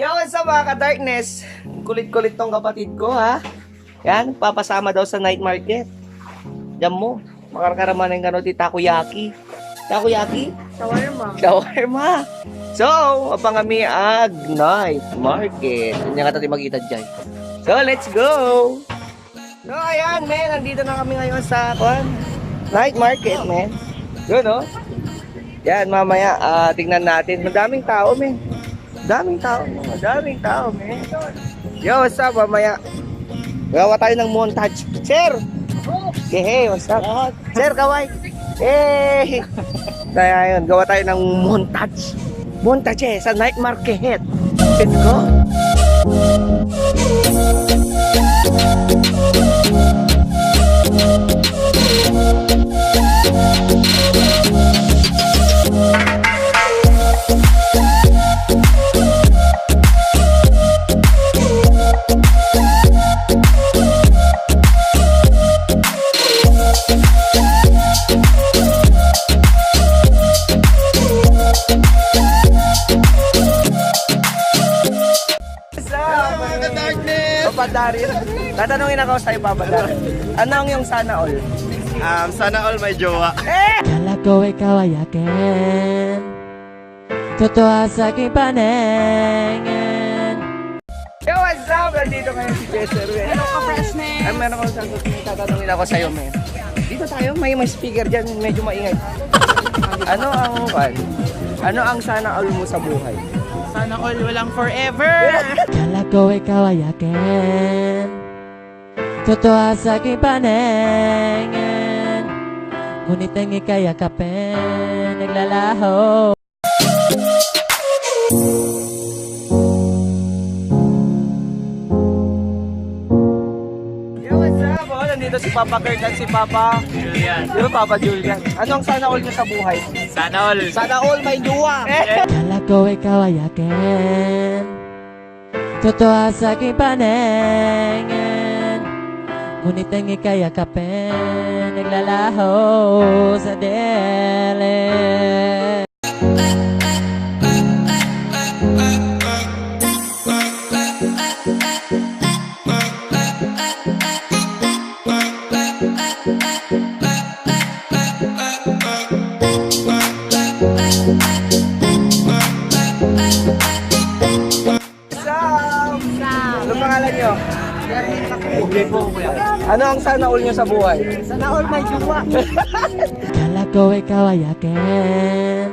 Yo, what's up mga ka-darkness? Kulit-kulit tong kapatid ko, ha? Yan, papasama daw sa night market. Diyan mo, makakarama ng ganun di takoyaki. Takoyaki? Shawarma. So, apang kami ag night market. Hindi nga tayo magkita dyan. So, let's go! So, ayan, men. Nandito na kami ngayon sa night market, men. Yun, oh. Yan, mamaya, tingnan natin. Madaming tao, men. Daming tao, men. Yo, what's up, mamaya? Gawa tayo ng montage. Sir! Hey, what's up? Sir, kaway. Hey! Kaya yun, gawa tayo ng montage. Montage sa night market. Let's go! Papadarin. Tatanungin ako sa'yo, Papadarin. Ano ang yung sana all? Sana all may jowa. Kala ko ikaw ay akin, totoo sa aking paningin. Yo, what's up? Nandito ngayon si Jester. Hello ka, freshness! Ay, meron ko tatanungin ako sa'yo, men. Dito tayo, may speaker dyan, medyo maingay. Ano ang sana all mo sa buhay? Sana all walang forever! Kala ko ikaw ay akin, totoo sa aking paningin. Ngunit ang ika'y yakapin, naglalaho. Yo, what's up? Oh, nandito si Papa Kurt at si Papa Julian. Yo, Papa Julian. Ano ang sana all niyo sa buhay? Sana all. Sana all may duwa. Kala ko ikaw ay akin, totoo sa aking paningin. Ngunit ang ika'y yakapin, naglalaho sa dele. Sam! Ano pangalan niyo? Okay po, kuya. Ano ang sana all niyo sa buhay? Sana all may duwa. Kala ko ikaw ay akin,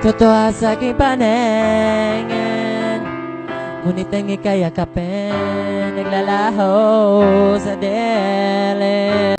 totoo sa aking paningin. Ngunit ang ika'y yakapin, naglalaho sa dele.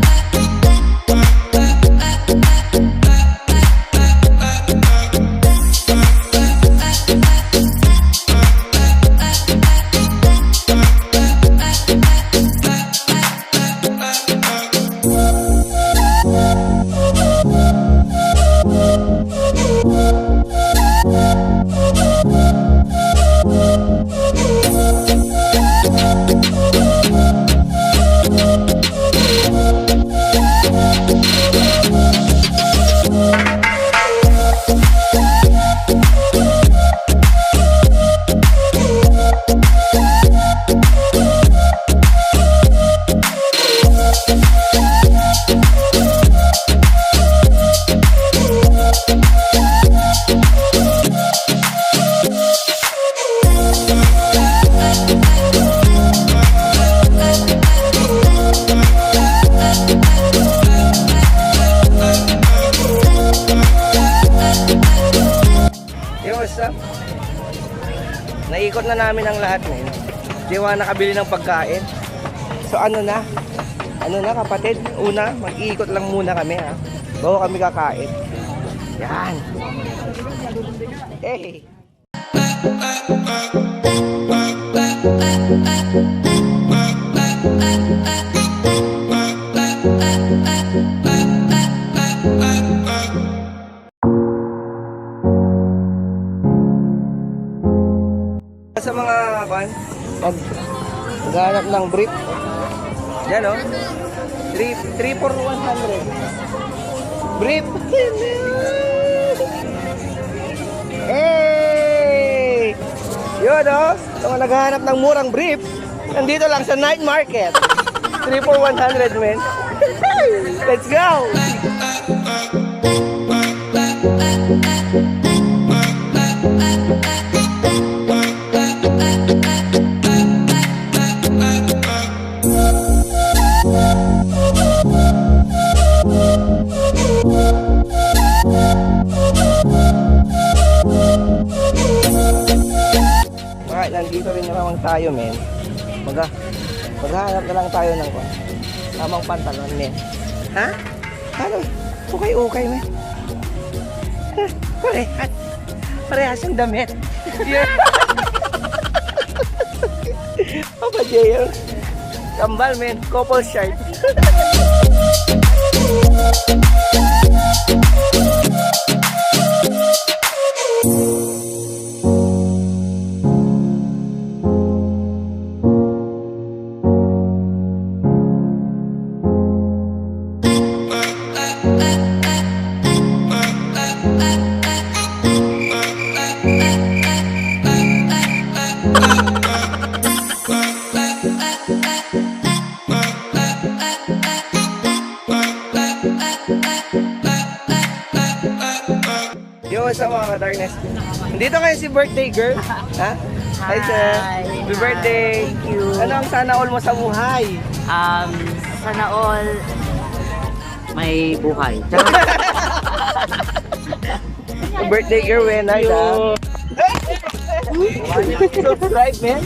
Naikot na namin ang lahat, men. Di ba nakabili ng pagkain? So ano na kapatid? Una, mag-iikot lang muna kami, ha. Bago kami kakain. Yan. Hey. Sa mga maghanap ng brief. Yan, oh. 3 for 100. Brief. Hey! Yun, oh. Sa mga naghahanap ng murang brief, nandito lang sa night market. 3 for 100, men. Let's go! Alright, nandito rin naman tayo, men. Maghahanap na lang tayo ng tamang pantalon, men. Ha? Ano? Okay, men. Parehas ang damit. Yeah. Papa Jay, kambal, men. Couple shirt. Yo, what's up mga ka-darkness? Nandito kayo si birthday girl. Ha? Hi, sir. Happy birthday. Thank you. Ano ang sana all mo sa buhay? Sana all may buhay. Birthday girl, when I subscribe, man.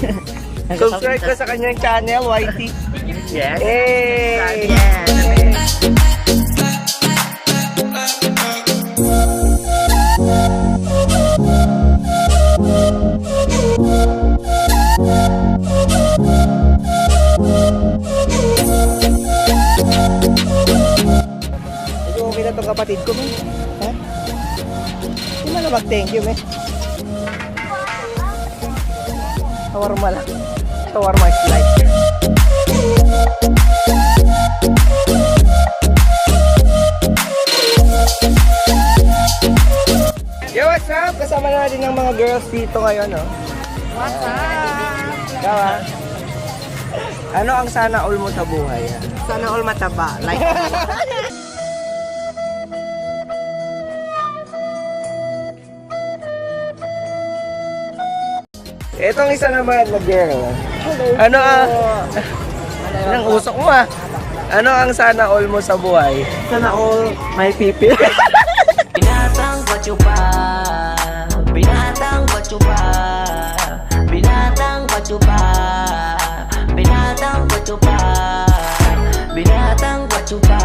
Subscribe ka sa kanyang channel, YT. Yes. Hey! Yes. Medyo okay na itong kapatid ko, man. Ha? Hindi mo na mag-thank you, man. Tawarma lang. Tawarma is life. Yo, what's up? Kasama na natin ng mga girls dito ngayon, no? What's up? Kawa? Ano ang sana all mo sa buhay? Ha? Sana all mataba. Like, Etong isa naman na girl. Ano ang... Anong usok mo ah? Ano ang sana all mo sa buhay? sana all may pipi. Binatang patsupa, binatang patsupa, binatang patsupa, binatang patsupa, binatang patsupa.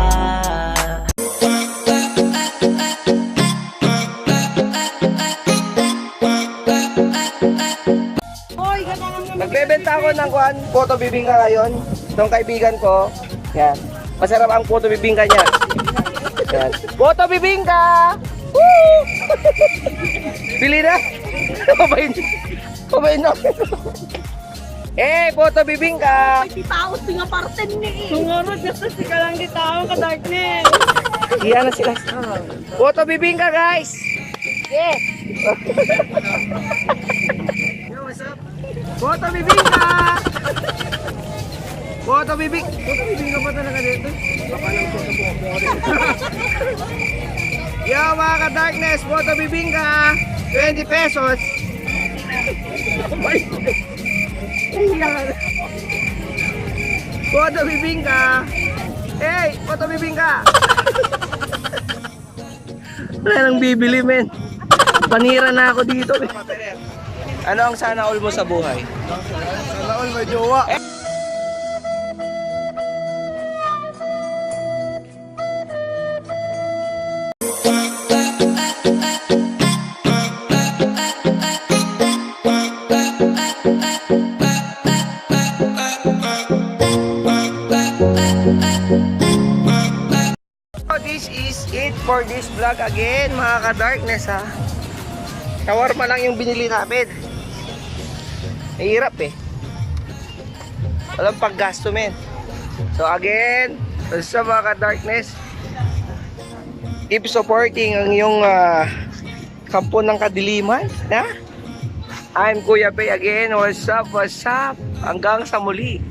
Nagbebenta ako ng photo bibingka ngayon. Itong kaibigan ko. Yan. Masarap ang photo bibingka niya. Yan. Photo bibingka! Woo! Pili na! Pabayin na. Photo bibingka! Titaos nga parten ni. Sungurot, gusto si ka lang kita ka darkness. Iyan na sila. Photo bibingka, guys! Yes! Yo, what's up? Photo bibingka! Photo bibingka pa talaga dito. Baka lang photo po. Yo, mga ka-darkness, photo bibingka! 20 pesos! Photo bibingka! Hey, photo bibingka! Wala nang bibili, men. Panira na ako dito, men. Ano ang sana all mo sa buhay? Sana all may jowa. So this is it for this vlog again, mga ka-darkness, ha. Shawarma lang yung binili namin. Mahirap eh. Walang paggasto, men. So again, sa mga ka-darkness, keep supporting ang iyong kampo ng kadiliman, na? I'm Kuya Pay again. What's up? What's up? Hanggang sa muli.